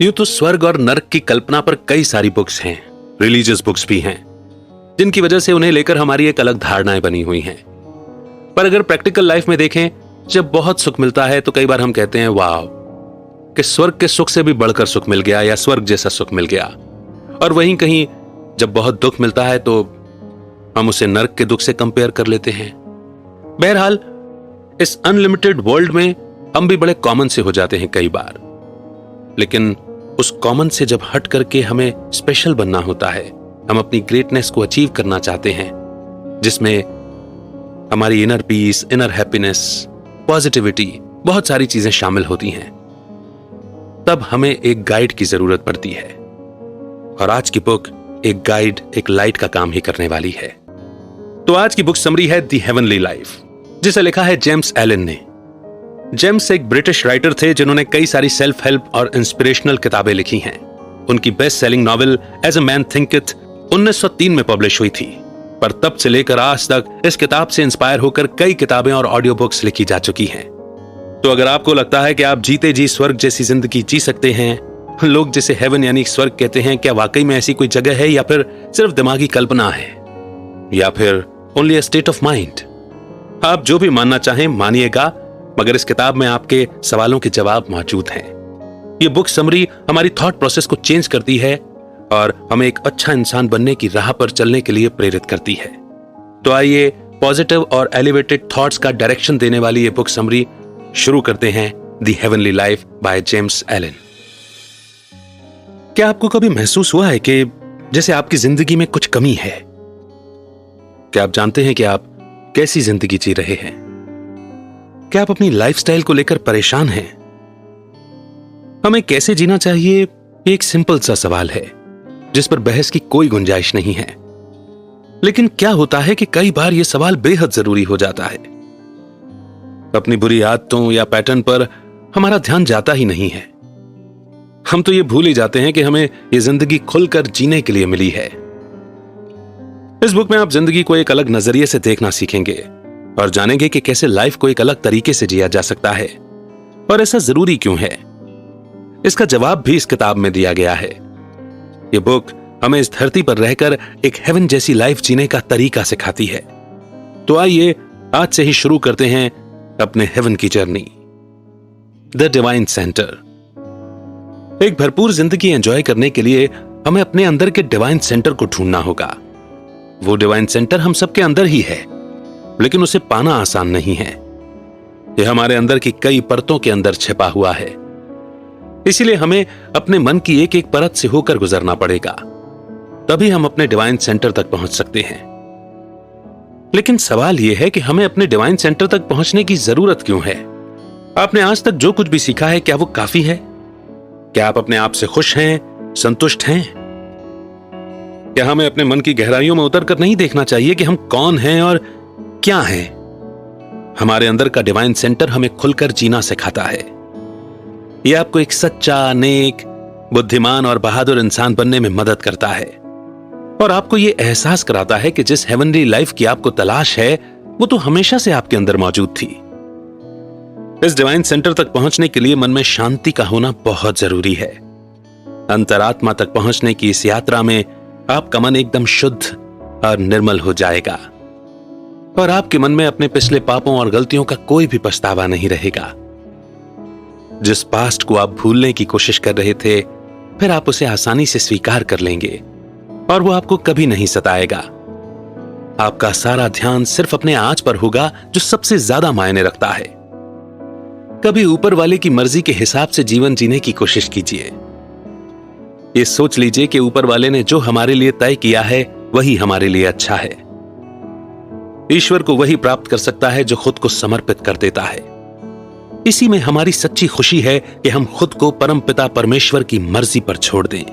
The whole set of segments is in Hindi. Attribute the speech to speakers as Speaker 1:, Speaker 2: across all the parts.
Speaker 1: यूं तो स्वर्ग और नरक की कल्पना पर कई सारी बुक्स हैं, रिलीजियस बुक्स भी हैं, जिनकी वजह से उन्हें लेकर हमारी एक अलग धारणाएं बनी हुई हैं। पर अगर प्रैक्टिकल लाइफ में देखें, जब बहुत सुख मिलता है तो कई बार हम कहते हैं वाह, कि स्वर्ग के सुख से भी बढ़कर सुख मिल गया या स्वर्ग जैसा सुख मिल गया। और वहीं कहीं जब बहुत दुख मिलता है तो हम उसे नरक के दुख से कंपेयर कर लेते हैं। बहरहाल इस अनलिमिटेड वर्ल्ड में हम भी बड़े कॉमन से हो जाते हैं कई बार, लेकिन उस कॉमन से जब हट करके हमें स्पेशल बनना होता है, हम अपनी ग्रेटनेस को अचीव करना चाहते हैं, जिसमें हमारी inner peace, inner happiness, positivity, बहुत सारी चीजें शामिल होती हैं, तब हमें एक गाइड की जरूरत पड़ती है। और आज की बुक एक गाइड, एक लाइट का काम ही करने वाली है। तो आज की बुक समरी है द हेवनली लाइफ, जिसे लिखा है जेम्स एलन ने। जेम्स एक ब्रिटिश राइटर थे जिन्होंने कई सारी सेल्फ हेल्प और इंस्पिरेशनल किताबें लिखी हैं। उनकी best selling novel as a man thinketh 1903 में पब्लिश हुई थी, पर तब से लेकर आज तक इस किताब से इंस्पायर होकर कई किताबें और ऑडियो बुक्स लिखी जा चुकी हैं। तो अगर आपको लगता है कि आप जीते जी स्वर्ग जैसी जिंदगी जी सकते हैं, लोग जिसे हेवन यानी स्वर्ग कहते हैं, क्या वाकई में ऐसी कोई जगह है या फिर सिर्फ दिमागी कल्पना है, या फिर only a state of mind? आप जो भी मानना चाहें मानिएगा, मगर इस किताब में आपके सवालों के जवाब मौजूद हैं। ये बुक समरी हमारी थॉट प्रोसेस को चेंज करती है और हमें एक अच्छा इंसान बनने की राह पर चलने के लिए प्रेरित करती है। तो आइए पॉजिटिव और एलिवेटेड थॉट्स का डायरेक्शन देने वाली ये बुक समरी शुरू करते हैं, the heavenly life by James Allen. क्या आपको कभी महसूस हुआ है कि जैसे आपकी जिंदगी में कुछ कमी है? क्या आप जानते हैं कि आप कैसी जिंदगी जी रहे हैं? क्या आप अपनी लाइफस्टाइल को लेकर परेशान हैं? हमें कैसे जीना चाहिए, एक सिंपल सा सवाल है जिस पर बहस की कोई गुंजाइश नहीं है। लेकिन क्या होता है कि कई बार यह सवाल बेहद जरूरी हो जाता है। अपनी बुरी आदतों या पैटर्न पर हमारा ध्यान जाता ही नहीं है। हम तो ये भूल ही जाते हैं कि हमें यह जिंदगी खुलकर जीने के लिए मिली है। इस बुक में आप जिंदगी को एक अलग नजरिए से देखना सीखेंगे और जानेंगे कि कैसे लाइफ को एक अलग तरीके से जिया जा सकता है और ऐसा जरूरी क्यों है। इसका जवाब भी इस किताब में दिया गया है। यह बुक हमें इस धरती पर रहकर एक हेवन जैसी लाइफ जीने का तरीका सिखाती है। तो आइए आज से ही शुरू करते हैं अपने हेवन की जर्नी। The divine centre. एक भरपूर जिंदगी एंजॉय करने के लिए हमें अपने अंदर के डिवाइन सेंटर को ढूंढना होगा। वो डिवाइन सेंटर हम सबके अंदर ही है, लेकिन उसे पाना आसान नहीं है। यह हमारे अंदर की कई परतों के अंदर छिपा हुआ है। इसीलिए हमें अपने मन की एक एक परत से होकर गुजरना पड़ेगा, तभी हम अपने डिवाइन सेंटर तक पहुंच सकते हैं। लेकिन सवाल यह है कि हमें अपने डिवाइन सेंटर तक पहुंचने की जरूरत क्यों है? आपने आज तक जो कुछ भी सीखा है, क्या वो काफी है? क्या आप अपने आप से खुश हैं, संतुष्ट हैं? क्या हमें अपने मन की गहराइयों में उतरकर नहीं देखना चाहिए कि हम कौन हैं और क्या हैं? हमारे अंदर का डिवाइन सेंटर हमें खुलकर जीना सिखाता है। यह आपको एक सच्चा, नेक, बुद्धिमान और बहादुर इंसान बनने में मदद करता है और आपको यह एहसास कराता है कि जिस हेवनली लाइफ की आपको तलाश है, वो तो हमेशा से आपके अंदर मौजूद थी। इस डिवाइन सेंटर तक पहुंचने के लिए मन में शांति का होना बहुत जरूरी है। अंतरात्मा तक पहुंचने की इस यात्रा में आपका मन एकदम शुद्ध और निर्मल हो जाएगा और आपके मन में अपने पिछले पापों और गलतियों का कोई भी पछतावा नहीं रहेगा। जिस पास्ट को आप भूलने की कोशिश कर रहे थे, फिर आप उसे आसानी से स्वीकार कर लेंगे और वो आपको कभी नहीं सताएगा। आपका सारा ध्यान सिर्फ अपने आज पर होगा, जो सबसे ज्यादा मायने रखता है। कभी ऊपर वाले की मर्जी के हिसाब से जीवन जीने की कोशिश कीजिए। ये सोच लीजिए कि ऊपर वाले ने जो हमारे लिए तय किया है, वही हमारे लिए अच्छा है। ईश्वर को वही प्राप्त कर सकता है जो खुद को समर्पित कर देता है। इसी में हमारी सच्ची खुशी है कि हम खुद को परमपिता परमेश्वर की मर्जी पर छोड़ दें।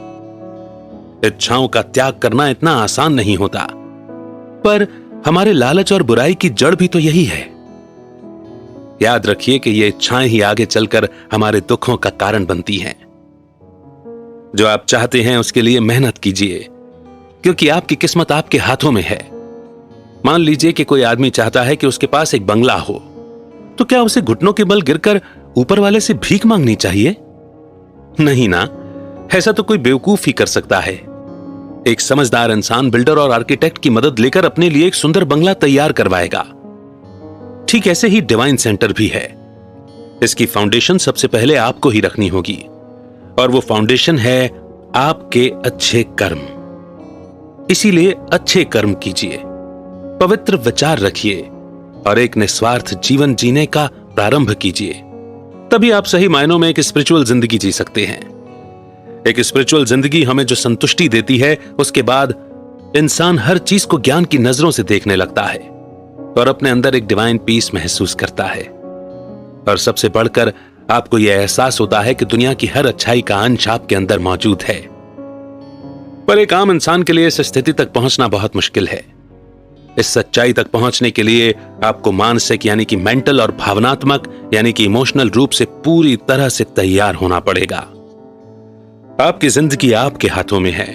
Speaker 1: इच्छाओं का त्याग करना इतना आसान नहीं होता, पर हमारे लालच और बुराई की जड़ भी तो यही है। याद रखिए कि ये इच्छाएं ही आगे चलकर हमारे दुखों का कारण बनती हैं। जो आप चाहते हैं उसके लिए मेहनत कीजिए, क्योंकि आपकी किस्मत आपके हाथों में है। मान लीजिए कि कोई आदमी चाहता है कि उसके पास एक बंगला हो, तो क्या उसे घुटनों के बल गिरकर ऊपर वाले से भीख मांगनी चाहिए? नहीं ना, ऐसा तो कोई बेवकूफ ही कर सकता है। एक समझदार इंसान बिल्डर और आर्किटेक्ट की मदद लेकर अपने लिए एक सुंदर बंगला तैयार करवाएगा। ठीक ऐसे ही डिवाइन सेंटर भी है। इसकी फाउंडेशन सबसे पहले आपको ही रखनी होगी, और वो फाउंडेशन है आपके अच्छे कर्म। इसीलिए अच्छे कर्म कीजिए, पवित्र विचार रखिए और एक निस्वार्थ जीवन जीने का प्रारंभ कीजिए। तभी आप सही मायनों में एक स्पिरिचुअल जिंदगी जी सकते हैं। एक स्पिरिचुअल जिंदगी हमें जो संतुष्टि देती है, उसके बाद इंसान हर चीज को ज्ञान की नजरों से देखने लगता है और अपने अंदर एक डिवाइन पीस महसूस करता है। और सबसे बढ़कर आपको यह एहसास होता है कि दुनिया की हर अच्छाई का अंश आपके अंदर मौजूद है। पर एक आम इंसान के लिए इस स्थिति तक पहुंचना बहुत मुश्किल है। इस सच्चाई तक पहुंचने के लिए आपको मानसिक यानी कि मेंटल और भावनात्मक यानी कि इमोशनल रूप से पूरी तरह से तैयार होना पड़ेगा। आपकी जिंदगी आपके हाथों में है।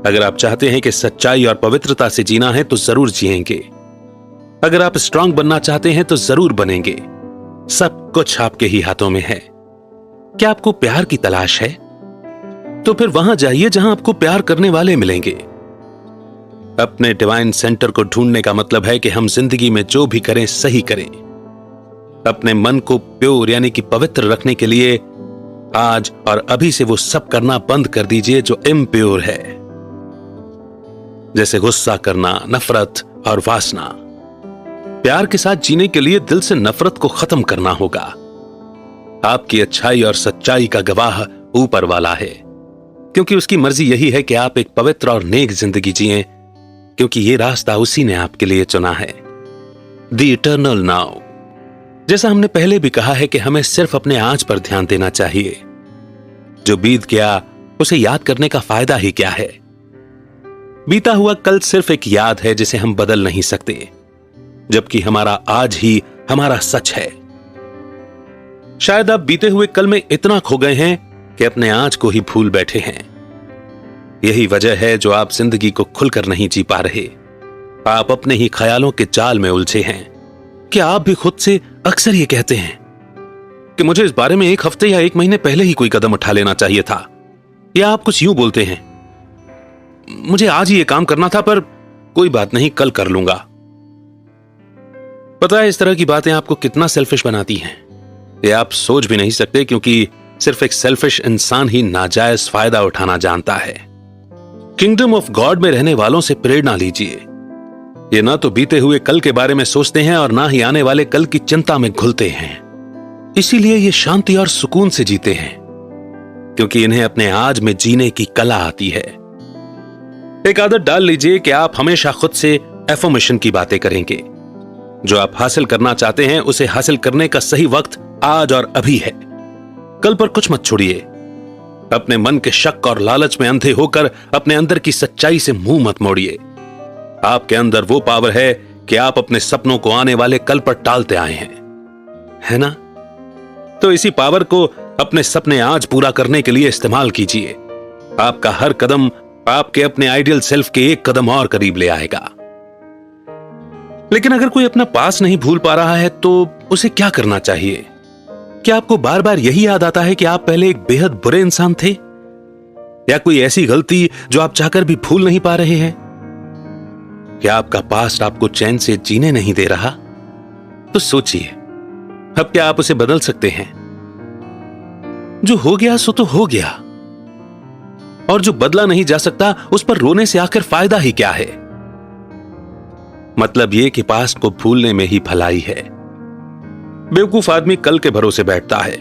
Speaker 1: अगर आप चाहते हैं कि सच्चाई और पवित्रता से जीना है तो जरूर जिएंगे। अगर आप स्ट्रांग बनना चाहते हैं तो जरूर बनेंगे। सब कुछ आपके ही हाथों में है। क्या आपको प्यार की तलाश है? तो फिर वहां जाइए जहां आपको प्यार करने वाले मिलेंगे। अपने डिवाइन सेंटर को ढूंढने का मतलब है कि हम जिंदगी में जो भी करें सही करें। अपने मन को प्योर यानी कि पवित्र रखने के लिए आज और अभी से वो सब करना बंद कर दीजिए जो इम्प्योर है, जैसे गुस्सा करना, नफरत और वासना। प्यार के साथ जीने के लिए दिल से नफरत को खत्म करना होगा। आपकी अच्छाई और सच्चाई का गवाह ऊपर वाला है, क्योंकि उसकी मर्जी यही है कि आप एक पवित्र और नेक जिंदगी जिएं, क्योंकि ये रास्ता उसी ने आपके लिए चुना है। The eternal now. जैसा हमने पहले भी कहा है कि हमें सिर्फ अपने आज पर ध्यान देना चाहिए। जो बीत गया उसे याद करने का फायदा ही क्या है? बीता हुआ कल सिर्फ एक याद है जिसे हम बदल नहीं सकते, जबकि हमारा आज ही हमारा सच है। शायद आप बीते हुए कल में इतना खो गए हैं कि अपने आज को ही भूल बैठे हैं। यही वजह है जो आप जिंदगी को खुलकर नहीं जी पा रहे। आप अपने ही ख्यालों के जाल में उलझे हैं। क्या आप भी खुद से अक्सर ये कहते हैं कि मुझे इस बारे में एक हफ्ते या एक महीने पहले ही कोई कदम उठा लेना चाहिए था? या आप कुछ यूं बोलते हैं, मुझे आज ही ये काम करना था पर कोई बात नहीं, कल कर लूंगा। पता है इस तरह की बातें आपको कितना सेल्फिश बनाती हैं, ये आप सोच भी नहीं सकते, क्योंकि सिर्फ एक सेल्फिश इंसान ही नाजायज फायदा उठाना जानता है। किंगडम ऑफ गॉड में रहने वालों से प्रेरणा लीजिए। ये ना तो बीते हुए कल के बारे में सोचते हैं और ना ही आने वाले कल की चिंता में घुलते हैं। इसीलिए ये शांति और सुकून से जीते हैं, क्योंकि इन्हें अपने आज में जीने की कला आती है। एक आदत डाल लीजिए कि आप हमेशा खुद से एफर्मेशन की बातें करेंगे। जो आप हासिल करना चाहते हैं उसे हासिल करने का सही वक्त आज और अभी है। कल पर कुछ मत छोड़िए। अपने मन के शक और लालच में अंधे होकर अपने अंदर की सच्चाई से मुंह मत मोड़िए। आपके अंदर वो पावर है कि आप अपने सपनों को आने वाले कल पर टालते आए हैं, है ना? तो इसी पावर को अपने सपने आज पूरा करने के लिए इस्तेमाल कीजिए। आपका हर कदम आपके अपने आइडियल सेल्फ के एक कदम और करीब ले आएगा। लेकिन अगर कोई अपना पास नहीं भूल पा रहा है तो उसे क्या करना चाहिए? क्या आपको बार बार यही याद आता है कि आप पहले एक बेहद बुरे इंसान थे? या कोई ऐसी गलती जो आप चाहकर भी भूल नहीं पा रहे हैं? क्या आपका पास्ट आपको चैन से जीने नहीं दे रहा? तो सोचिए, अब क्या आप उसे बदल सकते हैं? जो हो गया सो तो हो गया, और जो बदला नहीं जा सकता उस पर रोने से आखिर फायदा ही क्या है? मतलब यह कि पास्ट को भूलने में ही भलाई है। बेवकूफ आदमी कल के भरोसे बैठता है।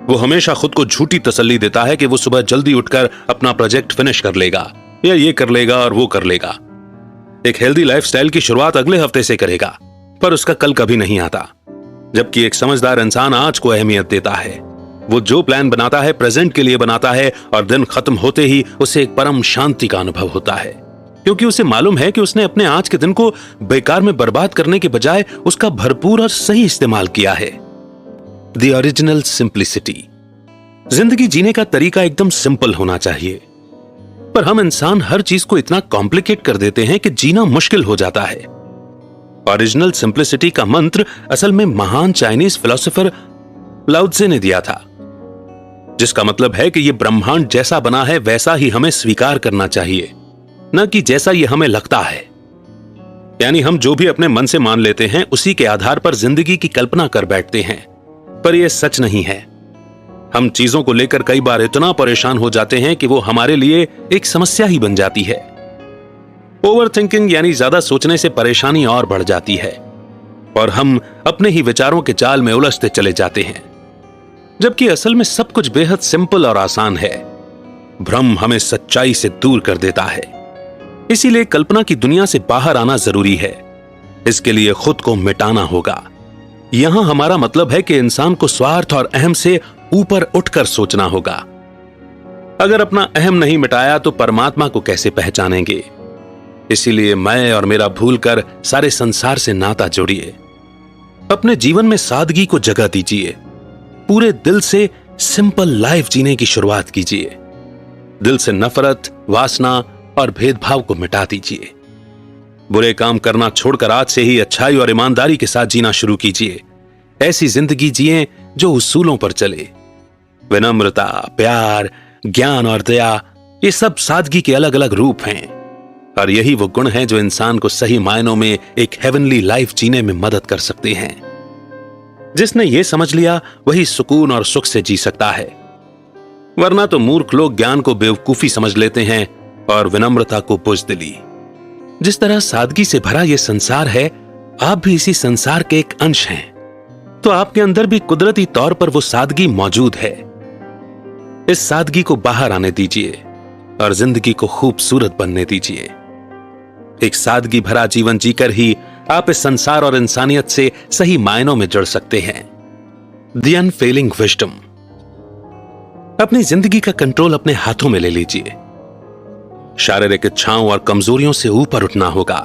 Speaker 1: वो हमेशा खुद को झूठी तसल्ली देता है कि वो सुबह जल्दी उठकर अपना प्रोजेक्ट फिनिश कर लेगा, या ये कर लेगा और वो कर लेगा। एक हेल्दी लाइफस्टाइल की शुरुआत अगले हफ्ते से करेगा, पर उसका कल कभी नहीं आता। जबकि एक समझदार इंसान आज को अहमियत देता है। वो जो प्लान बनाता है प्रेजेंट के लिए बनाता है, और दिन खत्म होते ही उसे एक परम शांति का अनुभव होता है, क्योंकि उसे मालूम है कि उसने अपने आज के दिन को बेकार में बर्बाद करने के बजाय उसका भरपूर और सही इस्तेमाल किया है। The original simplicity. जिंदगी जीने का तरीका एकदम सिंपल होना चाहिए, पर हम इंसान हर चीज को इतना कॉम्प्लिकेट कर देते हैं कि जीना मुश्किल हो जाता है। ओरिजिनल सिंप्लिसिटी का मंत्र असल में महान चाइनीज फिलोसोफर लाओ त्से ने दिया था। जिसका मतलब है कि ये ब्रह्मांड जैसा बना है वैसा ही हमें स्वीकार करना चाहिए, न कि जैसा ये हमें लगता है। यानी हम जो भी अपने मन से मान लेते हैं उसी के आधार पर जिंदगी की कल्पना कर बैठते हैं, पर यह सच नहीं है। हम चीजों को लेकर कई बार इतना परेशान हो जाते हैं कि वो हमारे लिए एक समस्या ही बन जाती है। ओवर थिंकिंग यानी ज्यादा सोचने से परेशानी और बढ़ जाती है और हम अपने ही विचारों के जाल में उलझते चले जाते हैं, जबकि असल में सब कुछ बेहद सिंपल और आसान है। भ्रम हमें सच्चाई से दूर कर देता है, इसीलिए कल्पना की दुनिया से बाहर आना जरूरी है। इसके लिए खुद को मिटाना होगा। यहां हमारा मतलब है कि इंसान को स्वार्थ और अहम से ऊपर उठकर सोचना होगा। अगर अपना अहम नहीं मिटाया तो परमात्मा को कैसे पहचानेंगे? इसीलिए मैं और मेरा भूलकर सारे संसार से नाता जोड़िए। अपने जीवन में सादगी को जगह दीजिए। पूरे दिल से सिंपल लाइफ जीने की शुरुआत कीजिए। दिल से नफरत, वासना और भेदभाव को मिटा दीजिए। बुरे काम करना छोड़कर आज से ही अच्छाई और ईमानदारी के साथ जीना शुरू कीजिए। ऐसी जिंदगी जिए जो उसूलों पर चले। विनम्रता, प्यार, ज्ञान और दया, ये सब सादगी के अलग अलग रूप हैं और यही वो गुण हैं जो इंसान को सही मायनों में एक हेवनली लाइफ जीने में मदद कर सकते हैं। जिसने ये समझ लिया वही सुकून और सुख से जी सकता है, वरना तो मूर्ख लोग ज्ञान को बेवकूफी समझ लेते हैं और विनम्रता को बुज़दिली। जिस तरह सादगी से भरा यह संसार है, आप भी इसी संसार के एक अंश हैं, तो आपके अंदर भी कुदरती तौर पर वो सादगी मौजूद है। इस सादगी को बाहर आने दीजिए और जिंदगी को खूबसूरत बनने दीजिए। एक सादगी भरा जीवन जीकर ही आप इस संसार और इंसानियत से सही मायनों में जुड़ सकते हैं। The unfailing wisdom. अपनी जिंदगी का कंट्रोल अपने हाथों में ले लीजिए। शारीरिक इच्छाओं और कमजोरियों से ऊपर उठना होगा।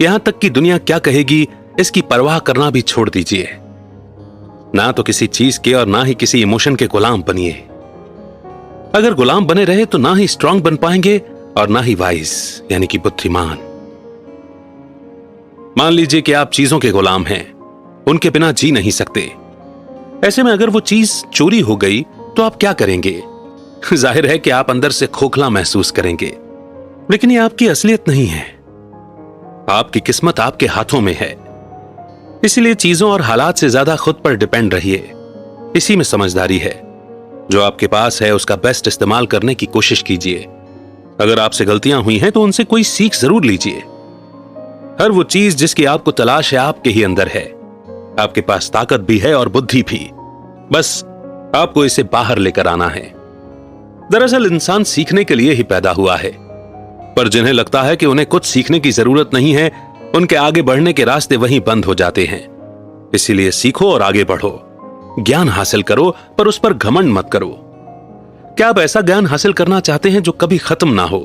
Speaker 1: यहां तक कि दुनिया क्या कहेगी इसकी परवाह करना भी छोड़ दीजिए। ना तो किसी चीज के और ना ही किसी इमोशन के गुलाम बनिए। अगर गुलाम बने रहे तो ना ही स्ट्रांग बन पाएंगे और ना ही वाइज यानी कि बुद्धिमान। मान लीजिए कि आप चीजों के गुलाम हैं, उनके बिना जी नहीं सकते। ऐसे में अगर वो चीज चोरी हो गई तो आप क्या करेंगे? जाहिर है कि आप अंदर से खोखला महसूस करेंगे, लेकिन ये आपकी असलियत नहीं है। आपकी किस्मत आपके हाथों में है। इसलिए चीजों और हालात से ज्यादा खुद पर डिपेंड रहिए। इसी में समझदारी है। जो आपके पास है उसका बेस्ट इस्तेमाल करने की कोशिश कीजिए। अगर आपसे गलतियां हुई हैं तो उनसे कोई सीख जरूर लीजिए। हर वो चीज जिसकी आपको तलाश है आपके ही अंदर है। आपके पास ताकत भी है और बुद्धि भी, बस आपको इसे बाहर लेकर आना है। दरअसल इंसान सीखने के लिए ही पैदा हुआ है, पर जिन्हें लगता है कि उन्हें कुछ सीखने की जरूरत नहीं है, उनके आगे बढ़ने के रास्ते वहीं बंद हो जाते हैं। इसीलिए सीखो और आगे बढ़ो। ज्ञान हासिल करो, पर उस पर घमंड मत करो। क्या आप ऐसा ज्ञान हासिल करना चाहते हैं जो कभी खत्म ना हो?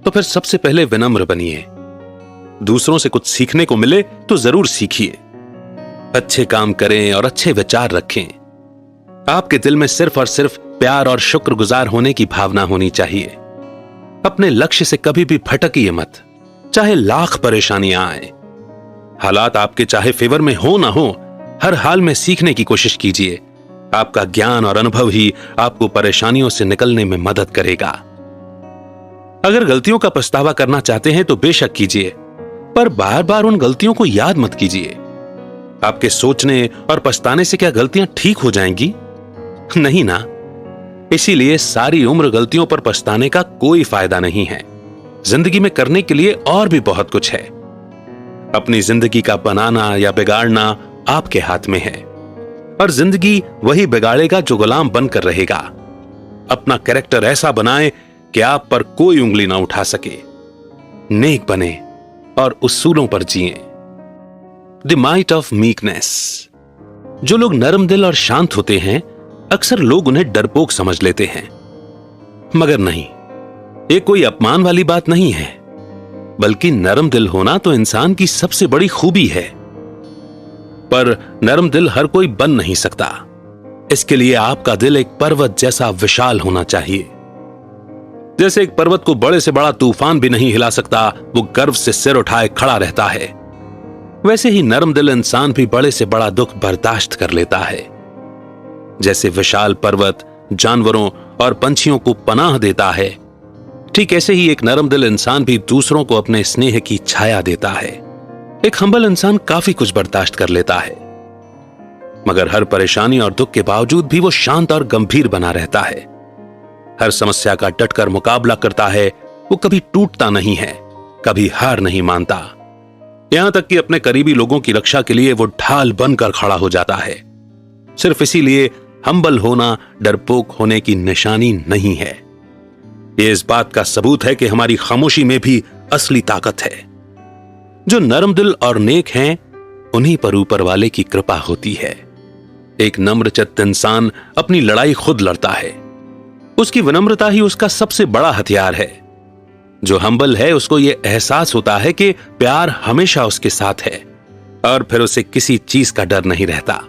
Speaker 1: तो फिर सबसे पहले विनम्र बनिए। दूसरों से कुछ सीखने को मिले तो जरूर सीखिए। अच्छे काम करें और अच्छे विचार रखें। आपके दिल में सिर्फ और सिर्फ प्यार और शुक्रगुजार होने की भावना होनी चाहिए। अपने लक्ष्य से कभी भी भटकिए मत, चाहे लाख परेशानियां आए। हालात आपके चाहे फेवर में हो ना हो, हर हाल में सीखने की कोशिश कीजिए। आपका ज्ञान और अनुभव ही आपको परेशानियों से निकलने में मदद करेगा। अगर गलतियों का पछतावा करना चाहते हैं तो बेशक कीजिए, पर बार बार उन गलतियों को याद मत कीजिए। आपके सोचने और पछताने से क्या गलतियां ठीक हो जाएंगी? नहीं ना। इसीलिए सारी उम्र गलतियों पर पछताने का कोई फायदा नहीं है। जिंदगी में करने के लिए और भी बहुत कुछ है। अपनी जिंदगी का बनाना या बिगाड़ना आपके हाथ में है, और जिंदगी वही बिगाड़ेगा जो गुलाम बनकर रहेगा। अपना कैरेक्टर ऐसा बनाएं कि आप पर कोई उंगली ना उठा सके। नेक बने और उसूलों पर जिएं। The might of meekness. जो लोग नरम दिल और शांत होते हैं, अक्सर लोग उन्हें डरपोक समझ लेते हैं, मगर नहीं, ये कोई अपमान वाली बात नहीं है, बल्कि नरम दिल होना तो इंसान की सबसे बड़ी खूबी है। पर नरम दिल हर कोई बन नहीं सकता। इसके लिए आपका दिल एक पर्वत जैसा विशाल होना चाहिए। जैसे एक पर्वत को बड़े से बड़ा तूफान भी नहीं हिला सकता, वो गर्व से सिर उठाए खड़ा रहता है, वैसे ही नरम दिल इंसान भी बड़े से बड़ा दुख बर्दाश्त कर लेता है। जैसे विशाल पर्वत जानवरों और पंछियों को पनाह देता है, ठीक ऐसे ही एक नरम दिल इंसान भी दूसरों को अपने स्नेह की छाया देता है। एक हम्बल इंसान काफी कुछ बर्दाश्त कर लेता है, मगर हर परेशानी और दुख के बावजूद भी वो शांत और गंभीर बना रहता है। हर समस्या का डटकर मुकाबला करता है। वो कभी टूटता नहीं है, कभी हार नहीं मानता, यहां तक कि अपने करीबी लोगों की रक्षा के लिए वो ढाल बनकर खड़ा हो जाता है। सिर्फ इसीलिए हम्बल होना डरपोक होने की निशानी नहीं है, ये इस बात का सबूत है कि हमारी खामोशी में भी असली ताकत है। जो नरम दिल और नेक हैं, उन्हीं पर ऊपर वाले की कृपा होती है। एक नम्रचित्त इंसान अपनी लड़ाई खुद लड़ता है, उसकी विनम्रता ही उसका सबसे बड़ा हथियार है। जो हम्बल है उसको यह एहसास होता है कि प्यार हमेशा उसके साथ है और फिर उसे किसी चीज का डर नहीं रहता।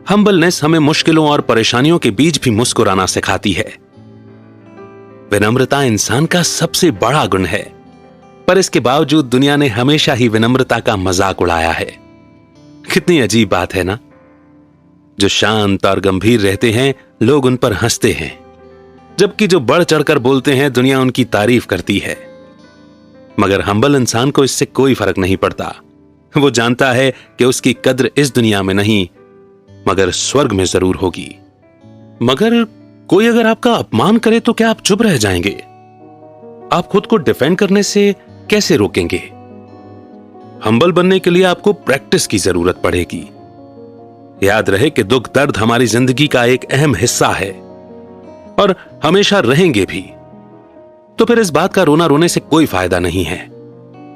Speaker 1: हम्बलनेस हमें मुश्किलों और परेशानियों के बीच भी मुस्कुराना सिखाती है। विनम्रता इंसान का सबसे बड़ा गुण है, पर इसके बावजूद दुनिया ने हमेशा ही विनम्रता का मजाक उड़ाया है। कितनी अजीब बात है ना। जो शांत और गंभीर रहते हैं, लोग उन पर हंसते हैं, जबकि जो बढ़ चढ़कर बोलते हैं, दुनिया उनकी तारीफ करती है। मगर हम्बल इंसान को इससे कोई फर्क नहीं पड़ता। वो जानता है कि उसकी कद्र इस दुनिया में नहीं, मगर स्वर्ग में जरूर होगी। मगर कोई अगर आपका अपमान करे तो क्या आप चुप रह जाएंगे? आप खुद को डिफेंड करने से कैसे रोकेंगे? हम्बल बनने के लिए आपको प्रैक्टिस की जरूरत पड़ेगी। याद रहे कि दुख दर्द हमारी जिंदगी का एक अहम हिस्सा है और हमेशा रहेंगे भी। तो फिर इस बात का रोना रोने से कोई फायदा नहीं है।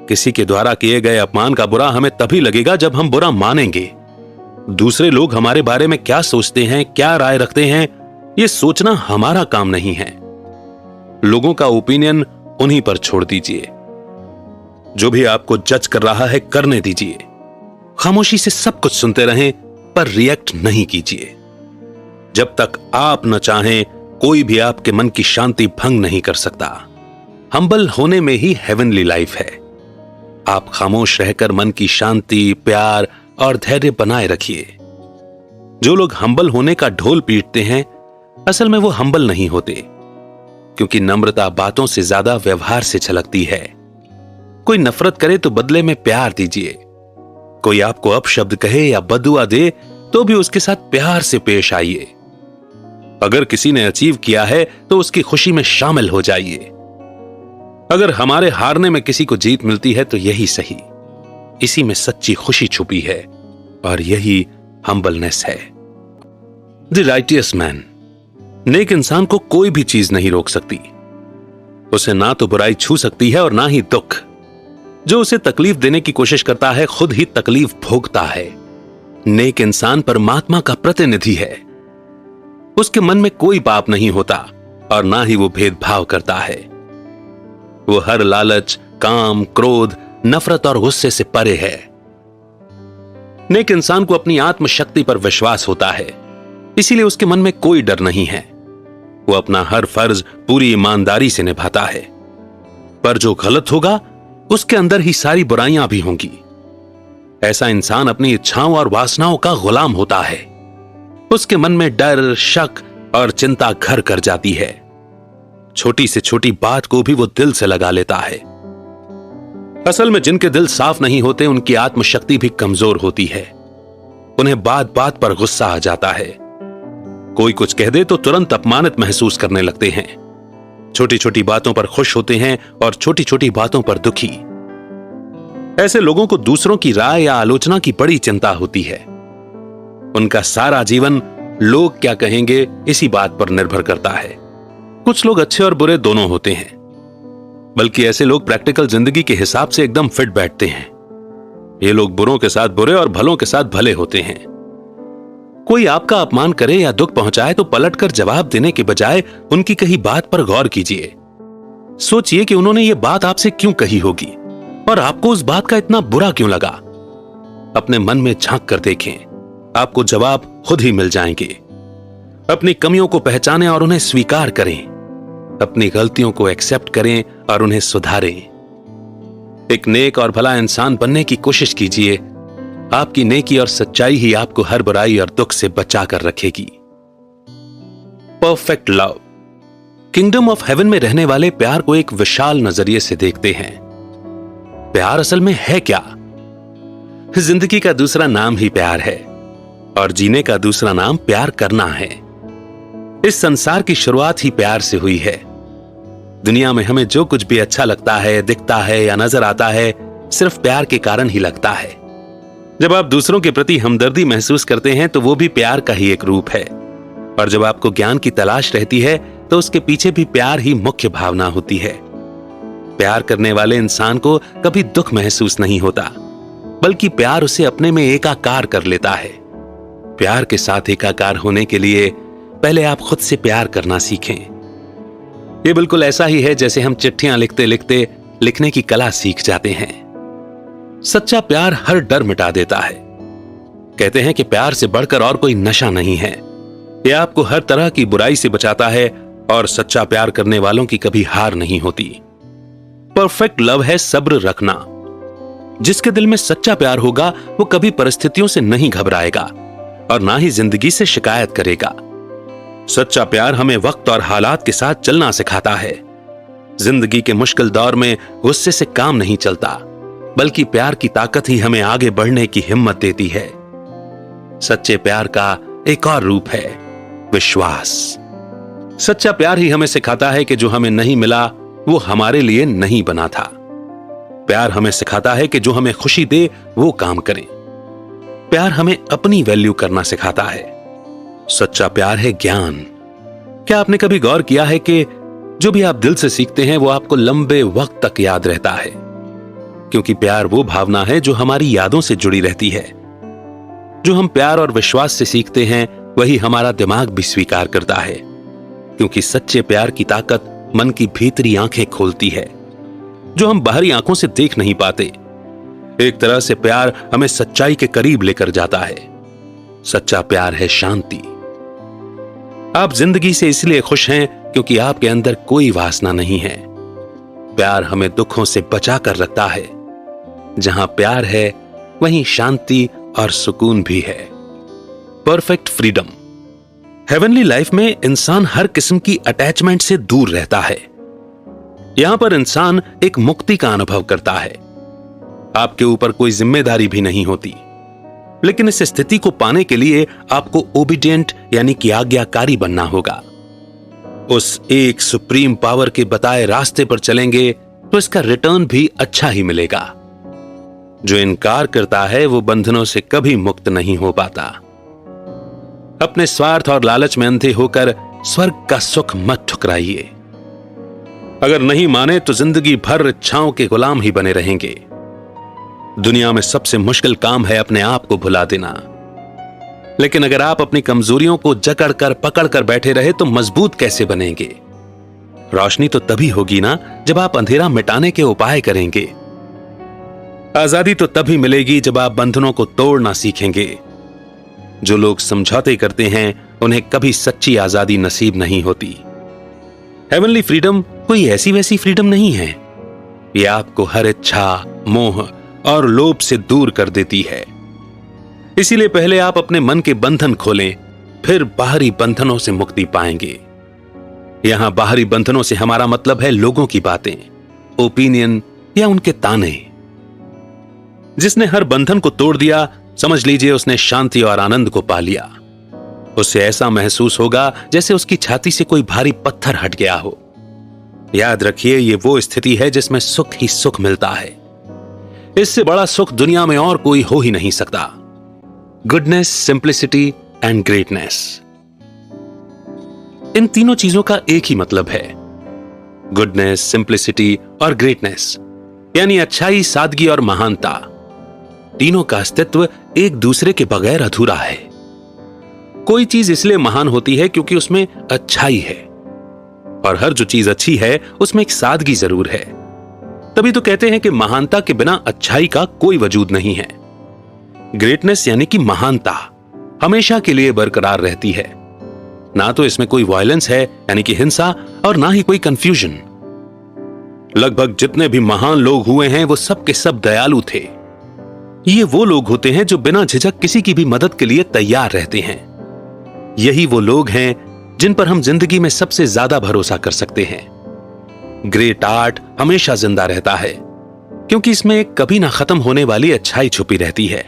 Speaker 1: किसी के द्वारा किए गए अपमान का बुरा हमें तभी लगेगा जब हम बुरा मानेंगे। दूसरे लोग हमारे बारे में क्या सोचते हैं, क्या राय रखते हैं, यह सोचना हमारा काम नहीं है। लोगों का ओपिनियन उन्हीं पर छोड़ दीजिए। जो भी आपको जज कर रहा है करने दीजिए। खामोशी से सब कुछ सुनते रहें, पर रिएक्ट नहीं कीजिए। जब तक आप न चाहें, कोई भी आपके मन की शांति भंग नहीं कर सकता। हम्बल होने में ही हेवनली लाइफ है। आप खामोश रहकर मन की शांति, प्यार और धैर्य बनाए रखिए। जो लोग हम्बल होने का ढोल पीटते हैं, असल में वो हम्बल नहीं होते, क्योंकि नम्रता बातों से ज्यादा व्यवहार से छलकती है। कोई नफरत करे तो बदले में प्यार दीजिए। कोई आपको अपशब्द कहे या बदुआ दे तो भी उसके साथ प्यार से पेश आइए। अगर किसी ने अचीव किया है तो उसकी खुशी में शामिल हो जाइए। अगर हमारे हारने में किसी को जीत मिलती है तो यही सही। इसी में सच्ची खुशी छुपी है और यही हम्बलनेस है। द राइटियस मैन, नेक इंसान को कोई भी चीज नहीं रोक सकती। उसे ना तो बुराई छू सकती है और ना ही दुख। जो उसे तकलीफ देने की कोशिश करता है, खुद ही तकलीफ भोगता है। नेक इंसान परमात्मा का प्रतिनिधि है। उसके मन में कोई पाप नहीं होता और ना ही वो भेदभाव करता है। वो हर लालच, काम, क्रोध, नफरत और गुस्से से परे है। नेक इंसान को अपनी आत्मशक्ति पर विश्वास होता है, इसीलिए उसके मन में कोई डर नहीं है। वो अपना हर फर्ज पूरी ईमानदारी से निभाता है। पर जो गलत होगा, उसके अंदर ही सारी बुराइयां भी होंगी। ऐसा इंसान अपनी इच्छाओं और वासनाओं का गुलाम होता है। उसके मन में डर, शक और चिंता घर कर जाती है। छोटी से छोटी बात को भी वो दिल से लगा लेता है। असल में जिनके दिल साफ नहीं होते, उनकी आत्मशक्ति भी कमजोर होती है। उन्हें बात बात पर गुस्सा आ जाता है। कोई कुछ कह दे तो तुरंत अपमानित महसूस करने लगते हैं। छोटी छोटी बातों पर खुश होते हैं और छोटी छोटी बातों पर दुखी। ऐसे लोगों को दूसरों की राय या आलोचना की बड़ी चिंता होती है। उनका सारा जीवन लोग क्या कहेंगे इसी बात पर निर्भर करता है। कुछ लोग अच्छे और बुरे दोनों होते हैं, बल्कि ऐसे लोग प्रैक्टिकल जिंदगी के हिसाब से एकदम फिट बैठते हैं। ये लोग बुरों के साथ बुरे और भलों के साथ भले होते हैं। कोई आपका अपमान करे या दुख पहुंचाए तो पलटकर जवाब देने के बजाय उनकी कही बात पर गौर कीजिए। सोचिए कि उन्होंने ये बात आपसे क्यों कही होगी और आपको उस बात का इतना बुरा क्यों लगा। अपने मन में झांक कर देखें, आपको जवाब खुद ही मिल जाएंगे। अपनी कमियों को पहचानें और उन्हें स्वीकार करें। अपनी गलतियों को एक्सेप्ट करें और उन्हें सुधारें। एक नेक और भला इंसान बनने की कोशिश कीजिए। आपकी नेकी और सच्चाई ही आपको हर बुराई और दुख से बचा कर रखेगी। Perfect love. Kingdom of haven में रहने वाले प्यार को एक विशाल नजरिए से देखते हैं। प्यार असल में है क्या? जिंदगी का दूसरा नाम ही प्यार है और जीने का दूसरा नाम प्यार करना है। इस संसार की शुरुआत ही प्यार से हुई है। दुनिया में हमें जो कुछ भी अच्छा लगता है, दिखता है या नजर आता है, सिर्फ प्यार के कारण ही लगता है। जब आप दूसरों के प्रति हमदर्दी महसूस करते हैं तो वो भी प्यार का ही एक रूप है। और जब आपको ज्ञान की तलाश रहती है तो उसके पीछे भी प्यार ही मुख्य भावना होती है। प्यार करने वाले इंसान को कभी दुख महसूस नहीं होता, बल्कि प्यार उसे अपने में एकाकार कर लेता है। प्यार के साथ एकाकार होने के लिए पहले आप खुद से प्यार करना सीखें। यह बिल्कुल ऐसा ही है जैसे हम चिट्ठियां लिखते लिखते लिखने की कला सीख जाते हैं। सच्चा प्यार हर डर मिटा देता है। कहते हैं कि प्यार से बढ़कर और कोई नशा नहीं है। यह आपको हर तरह की बुराई से बचाता है और सच्चा प्यार करने वालों की कभी हार नहीं होती। परफेक्ट लव है सब्र रखना। जिसके दिल में सच्चा प्यार होगा वो कभी परिस्थितियों से नहीं घबराएगा और ना ही जिंदगी से शिकायत करेगा। सच्चा प्यार हमें वक्त और हालात के साथ चलना सिखाता है। जिंदगी के मुश्किल दौर में गुस्से से काम नहीं चलता, बल्कि प्यार की ताकत ही हमें आगे बढ़ने की हिम्मत देती है। सच्चे प्यार का एक और रूप है विश्वास। सच्चा प्यार ही हमें सिखाता है कि जो हमें नहीं मिला वो हमारे लिए नहीं बना था। प्यार हमें सिखाता है कि जो हमें खुशी दे वो काम करें। प्यार हमें अपनी वैल्यू करना सिखाता है। सच्चा प्यार है ज्ञान। क्या आपने कभी गौर किया है कि जो भी आप दिल से सीखते हैं वो आपको लंबे वक्त तक याद रहता है? क्योंकि प्यार वो भावना है जो हमारी यादों से जुड़ी रहती है। जो हम प्यार और विश्वास से सीखते हैं वही हमारा दिमाग भी स्वीकार करता है, क्योंकि सच्चे प्यार की ताकत मन की भीतरी आंखें खोलती है, जो हम बाहरी आंखों से देख नहीं पाते। एक तरह से प्यार हमें सच्चाई के करीब लेकर जाता है। सच्चा प्यार है शांति। आप जिंदगी से इसलिए खुश हैं क्योंकि आपके अंदर कोई वासना नहीं है। प्यार हमें दुखों से बचा कर रखता है। जहां प्यार है वहीं शांति और सुकून भी है। Perfect freedom. हेवनली लाइफ में इंसान हर किस्म की अटैचमेंट से दूर रहता है। यहां पर इंसान एक मुक्ति का अनुभव करता है। आपके ऊपर कोई जिम्मेदारी भी नहीं होती। लेकिन इस स्थिति को पाने के लिए आपको ओबीडिएंट यानी कि आज्ञाकारी बनना होगा। उस एक सुप्रीम पावर के बताए रास्ते पर चलेंगे तो इसका रिटर्न भी अच्छा ही मिलेगा। जो इनकार करता है वो बंधनों से कभी मुक्त नहीं हो पाता। अपने स्वार्थ और लालच में अंधे होकर स्वर्ग का सुख मत ठुकराइए। अगर नहीं माने तो जिंदगी भर इच्छाओं के गुलाम ही बने रहेंगे। दुनिया में सबसे मुश्किल काम है अपने आप को भुला देना। लेकिन अगर आप अपनी कमजोरियों को जकड़ कर पकड़ कर बैठे रहे तो मजबूत कैसे बनेंगे? रोशनी तो तभी होगी ना जब आप अंधेरा मिटाने के उपाय करेंगे। आजादी तो तभी मिलेगी जब आप बंधनों को तोड़ना सीखेंगे। जो लोग समझौते करते हैं उन्हें कभी सच्ची आजादी नसीब नहीं होती। हेवनली फ्रीडम कोई ऐसी वैसी फ्रीडम नहीं है। यह आपको हर इच्छा, मोह और लोभ से दूर कर देती है। इसीलिए पहले आप अपने मन के बंधन खोलें, फिर बाहरी बंधनों से मुक्ति पाएंगे। यहां बाहरी बंधनों से हमारा मतलब है लोगों की बातें, ओपिनियन या उनके ताने। जिसने हर बंधन को तोड़ दिया समझ लीजिए उसने शांति और आनंद को पा लिया। उससे ऐसा महसूस होगा जैसे उसकी छाती से कोई भारी पत्थर हट गया हो। याद रखिए ये वो स्थिति है जिसमें सुख ही सुख मिलता है। इससे बड़ा सुख दुनिया में और कोई हो ही नहीं सकता। गुडनेस, सिंप्लिसिटी एंड ग्रेटनेस, इन तीनों चीजों का एक ही मतलब है। गुडनेस, सिंप्लिसिटी और ग्रेटनेस यानी अच्छाई, सादगी और महानता। तीनों का अस्तित्व एक दूसरे के बगैर अधूरा है। कोई चीज इसलिए महान होती है क्योंकि उसमें अच्छाई है, और हर जो चीज अच्छी है उसमें एक सादगी जरूर है। तभी तो कहते हैं कि महानता के बिना अच्छाई का कोई वजूद नहीं है। ग्रेटनेस यानी कि महानता हमेशा के लिए बरकरार रहती है। ना तो इसमें कोई वायलेंस है यानी कि हिंसा, और ना ही कोई कंफ्यूजन। लगभग जितने भी महान लोग हुए हैं वो सब के सब दयालु थे। ये वो लोग होते हैं जो बिना झिझक किसी की भी मदद के लिए तैयार रहते हैं। यही वो लोग हैं जिन पर हम जिंदगी में सबसे ज्यादा भरोसा कर सकते हैं। ग्रेट आर्ट हमेशा जिंदा रहता है क्योंकि इसमें एक कभी ना खत्म होने वाली अच्छाई छुपी रहती है।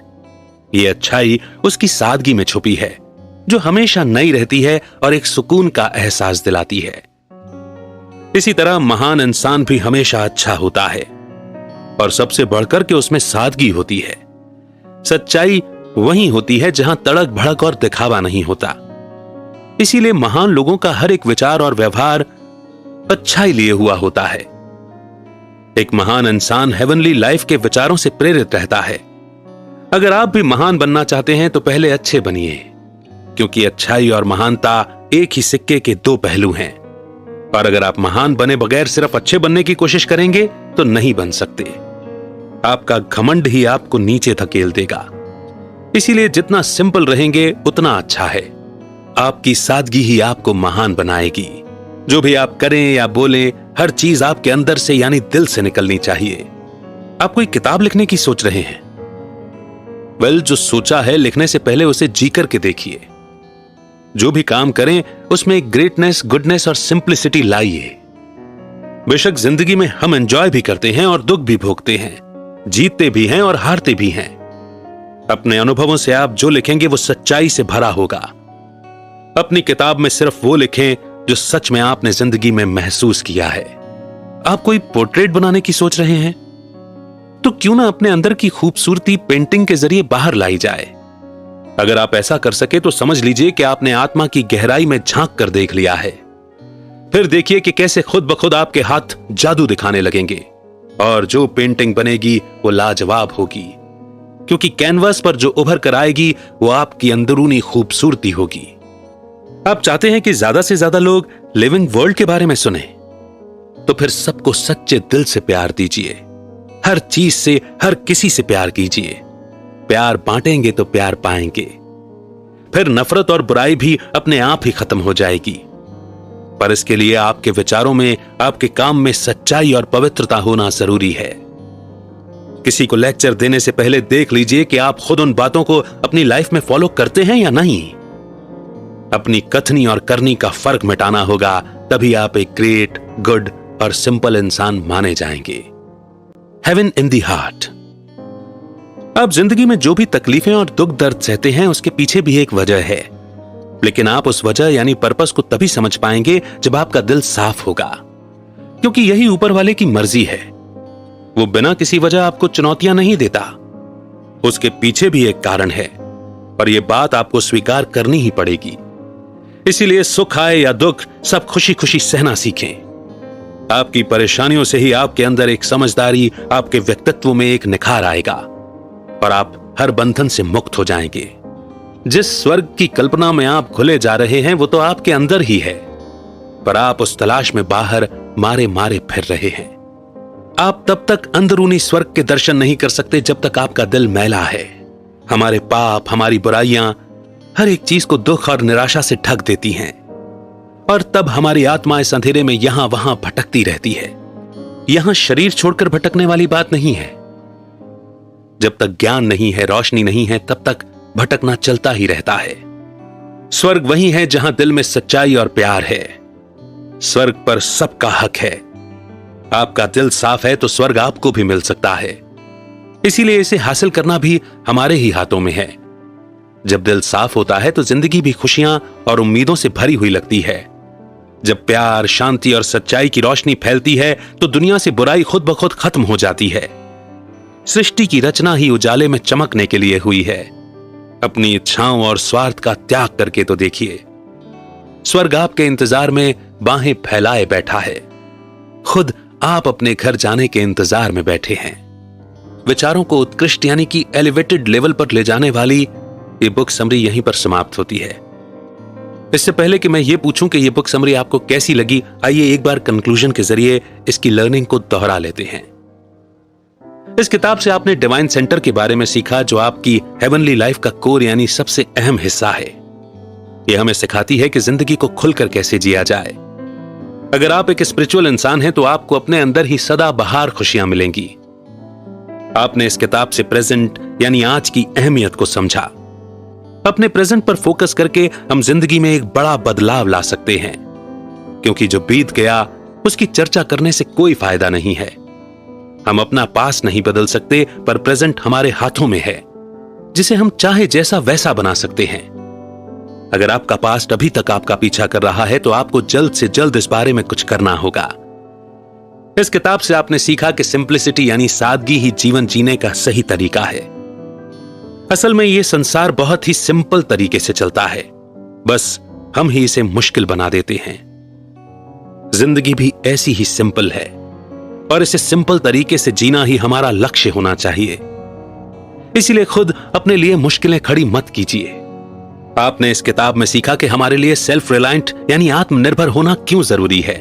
Speaker 1: ये अच्छाई उसकी सादगी में छुपी है जो हमेशा नई रहती है और एक सुकून का एहसास दिलाती है। इसी तरह महान इंसान भी हमेशा अच्छा होता है और सबसे बढ़कर के उसमें सादगी होती है। सच्चाई वही होती है जहां तड़क भड़क और दिखावा नहीं होता। इसीलिए महान लोगों का हर एक विचार और व्यवहार अच्छाई लिए हुआ होता है। एक महान इंसान हेवनली लाइफ के विचारों से प्रेरित रहता है। अगर आप भी महान बनना चाहते हैं तो पहले अच्छे बनिए, क्योंकि अच्छाई और महानता एक ही सिक्के के दो पहलू हैं। और अगर आप महान बने बगैर सिर्फ अच्छे बनने की कोशिश करेंगे तो नहीं बन सकते। आपका घमंड ही आपको नीचे धकेल देगा। इसीलिए जितना सिंपल रहेंगे उतना अच्छा है। आपकी सादगी ही आपको महान बनाएगी। जो भी आप करें या बोलें, हर चीज आपके अंदर से यानी दिल से निकलनी चाहिए। आप कोई किताब लिखने की सोच रहे हैं? वेल, जो सोचा है लिखने से पहले उसे जी करके देखिए। जो भी काम करें उसमें ग्रेटनेस, गुडनेस और सिंप्लिसिटी लाइए। बेशक जिंदगी में हम एंजॉय भी करते हैं और दुख भी भोगते हैं, जीतते भी हैं और हारते भी हैं। अपने अनुभवों से आप जो लिखेंगे वो सच्चाई से भरा होगा। अपनी किताब में सिर्फ वो लिखें जो सच में आपने जिंदगी में महसूस किया है। आप कोई पोर्ट्रेट बनाने की सोच रहे हैं तो क्यों ना अपने अंदर की खूबसूरती पेंटिंग के जरिए बाहर लाई जाए। अगर आप ऐसा कर सके तो समझ लीजिए कि आपने आत्मा की गहराई में झांक कर देख लिया है। फिर देखिए कि कैसे खुद ब खुद आपके हाथ जादू दिखाने लगेंगे और जो पेंटिंग बनेगी वो लाजवाब होगी, क्योंकि कैनवास पर जो उभर कर आएगी वो आपकी अंदरूनी खूबसूरती होगी। आप चाहते हैं कि ज्यादा से ज्यादा लोग लिविंग वर्ल्ड के बारे में सुने, तो फिर सबको सच्चे दिल से प्यार दीजिए। हर चीज से, हर किसी से प्यार कीजिए। प्यार बांटेंगे तो प्यार पाएंगे। फिर नफरत और बुराई भी अपने आप ही खत्म हो जाएगी। पर इसके लिए आपके विचारों में, आपके काम में सच्चाई और पवित्रता होना जरूरी है। किसी को लेक्चर देने से पहले देख लीजिए कि आप खुद उन बातों को अपनी लाइफ में फॉलो करते हैं या नहीं। अपनी कथनी और करनी का फर्क मिटाना होगा, तभी आप एक ग्रेट, गुड और सिंपल इंसान माने जाएंगे। Heaven in the heart. आप जिंदगी में जो भी तकलीफें और दुख दर्द सहते हैं उसके पीछे भी एक वजह है, लेकिन आप उस वजह यानी पर्पस को तभी समझ पाएंगे जब आपका दिल साफ होगा, क्योंकि यही ऊपर वाले की मर्जी है। वो बिना किसी वजह आपको चुनौतियां नहीं देता। उसके पीछे भी एक कारण है और यह बात आपको स्वीकार करनी ही पड़ेगी। इसीलिए सुख आए या दुख, सब खुशी खुशी सहना सीखें। आपकी परेशानियों से ही आपके अंदर एक समझदारी, आपके व्यक्तित्व में एक निखार आएगा और आप हर बंधन से मुक्त हो जाएंगे। जिस स्वर्ग की कल्पना में आप खुले जा रहे हैं वो तो आपके अंदर ही है, पर आप उस तलाश में बाहर मारे मारे फिर रहे हैं। आप तब तक अंदरूनी स्वर्ग के दर्शन नहीं कर सकते जब तक आपका दिल मैला है। हमारे पाप, हमारी बुराइयां हर एक चीज को दुख और निराशा से ढक देती हैं और तब हमारी आत्मा इस अंधेरे में यहां वहां भटकती रहती है। यहां शरीर छोड़कर भटकने वाली बात नहीं है। जब तक ज्ञान नहीं है, रोशनी नहीं है, तब तक भटकना चलता ही रहता है। स्वर्ग वही है जहां दिल में सच्चाई और प्यार है। स्वर्ग पर सबका हक है। आपका दिल साफ है तो स्वर्ग आपको भी मिल सकता है। इसीलिए इसे हासिल करना भी हमारे ही हाथों में है। जब दिल साफ होता है तो जिंदगी भी खुशियां और उम्मीदों से भरी हुई लगती है। जब प्यार, शांति और सच्चाई की रोशनी फैलती है तो दुनिया से बुराई खुद ब खुद खत्म हो जाती है। सृष्टि की रचना ही उजाले में चमकने के लिए हुई है। अपनी इच्छाओं और स्वार्थ का त्याग करके तो देखिए। स्वर्ग आपके इंतजार में बाहें फैलाए बैठा है। खुद आप अपने घर जाने के इंतजार में बैठे हैं। विचारों को उत्कृष्ट यानी कि एलिवेटेड लेवल पर ले जाने वाली ये बुक समरी यहीं पर समाप्त होती है। इससे पहले कि मैं ये पूछूं कि ये बुक समरी आपको कैसी लगी, आइए एक बार कंक्लूजन के जरिए इसकी लर्निंग को दोहरा लेते हैं। इस किताब से आपने डिवाइन सेंटर के बारे में सीखा, जो आपकी हेवनली लाइफ का कोर यानी सबसे अहम हिस्सा है। यह हमें सिखाती है कि जिंदगी को खुलकर कैसे जिया जाए। अगर आप एक स्पिरिचुअल इंसान हैं तो आपको अपने अंदर ही सदा बहार खुशियां मिलेंगी। आपने इस किताब से प्रेजेंट यानी आज की अहमियत को समझा। अपने प्रेजेंट पर फोकस करके हम जिंदगी में एक बड़ा बदलाव ला सकते हैं, क्योंकि जो बीत गया उसकी चर्चा करने से कोई फायदा नहीं है। हम अपना पास्ट नहीं बदल सकते, पर प्रेजेंट हमारे हाथों में है, जिसे हम चाहे जैसा वैसा बना सकते हैं। अगर आपका पास्ट अभी तक आपका पीछा कर रहा है तो आपको जल्द से जल्द इस बारे में कुछ करना होगा। इस किताब से आपने सीखा कि सिंप्लिसिटी यानी सादगी ही जीवन जीने का सही तरीका है। असल में यह संसार बहुत ही सिंपल तरीके से चलता है, बस हम ही इसे मुश्किल बना देते हैं। जिंदगी भी ऐसी ही सिंपल है और इसे सिंपल तरीके से जीना ही हमारा लक्ष्य होना चाहिए। इसीलिए खुद अपने लिए मुश्किलें खड़ी मत कीजिए। आपने इस किताब में सीखा कि हमारे लिए सेल्फ रिलायंट यानी आत्मनिर्भर होना क्यों जरूरी है।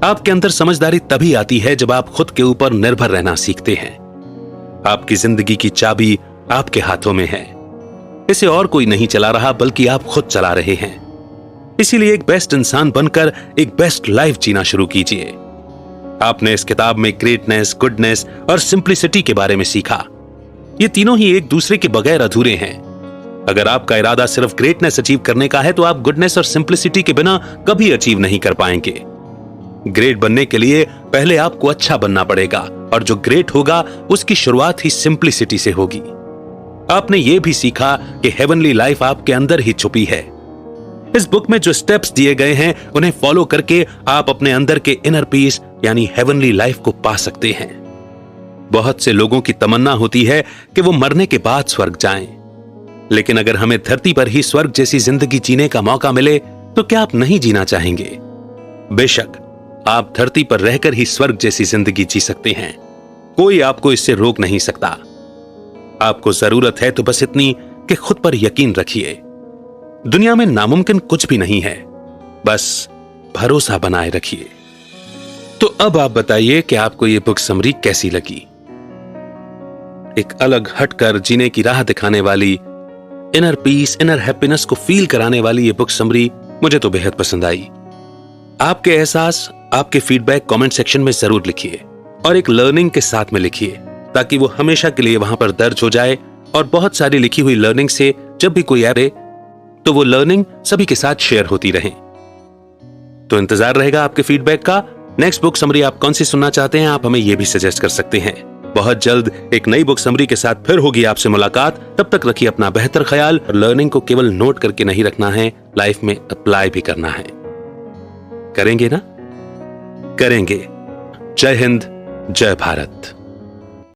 Speaker 1: आपके अंदर समझदारी तभी आती है जब आप खुद के ऊपर निर्भर रहना सीखते हैं। आपकी जिंदगी की चाबी आपके हाथों में है, इसे और कोई नहीं चला रहा बल्कि आप खुद चला रहे हैं। इसीलिए एक बेस्ट इंसान बनकर एक बेस्ट लाइफ जीना शुरू कीजिए। आपने इस किताब में ग्रेटनेस, गुडनेस और सिंप्लिसिटी के बारे में सीखा। ये तीनों ही एक दूसरे के बगैर अधूरे हैं। अगर आपका इरादा सिर्फ ग्रेटनेस अचीव करने का है तो आप गुडनेस और सिंप्लिसिटी के बिना कभी अचीव नहीं कर पाएंगे। ग्रेट बनने के लिए पहले आपको अच्छा बनना पड़ेगा, और जो ग्रेट होगा उसकी शुरुआत ही सिंप्लिसिटी से होगी। आपने ये भी सीखा कि हेवनली लाइफ आपके अंदर ही छुपी है। इस बुक में जो स्टेप्स दिए गए हैं उन्हें फॉलो करके आप अपने अंदर के इनर पीस यानी हेवनली लाइफ को पा सकते हैं। बहुत से लोगों की तमन्ना होती है कि वो मरने के बाद स्वर्ग जाएं, लेकिन अगर हमें धरती पर ही स्वर्ग जैसी जिंदगी जीने का मौका मिले तो क्या आप नहीं जीना चाहेंगे? बेशक आप धरती पर रहकर ही स्वर्ग जैसी जिंदगी जी सकते हैं। कोई आपको इससे रोक नहीं सकता। आपको जरूरत है तो बस इतनी कि खुद पर यकीन रखिए। दुनिया में नामुमकिन कुछ भी नहीं है, बस भरोसा बनाए रखिए। तो अब आप बताइए कि आपको यह बुक समरी कैसी लगी। एक अलग हटकर जीने की राह दिखाने वाली, इनर पीस, इनर हैप्पीनेस को फील कराने वाली ये बुक समरी मुझे तो बेहद पसंद आई। आपके एहसास, आपके फीडबैक कमेंट सेक्शन में जरूर लिखिए, और एक लर्निंग के साथ में लिखिए, ताकि वो हमेशा के लिए वहां पर दर्ज हो जाए। और बहुत सारी लिखी हुई लर्निंग से जब भी कोई आए तो वो लर्निंग सभी के साथ शेयर होती रहे। तो इंतजार रहेगा आपके फीडबैक का। नेक्स्ट बुक समरी आप कौन सी सुनना चाहते हैं, आप हमें यह भी सजेस्ट कर सकते हैं। बहुत जल्द एक नई बुक समरी के साथ फिर होगी आपसे मुलाकात। तब तक रखिए अपना बेहतर ख्याल, और लर्निंग को केवल नोट करके नहीं रखना है, लाइफ में अप्लाई भी करना है। करेंगे ना? करेंगे। जय हिंद, जय भारत।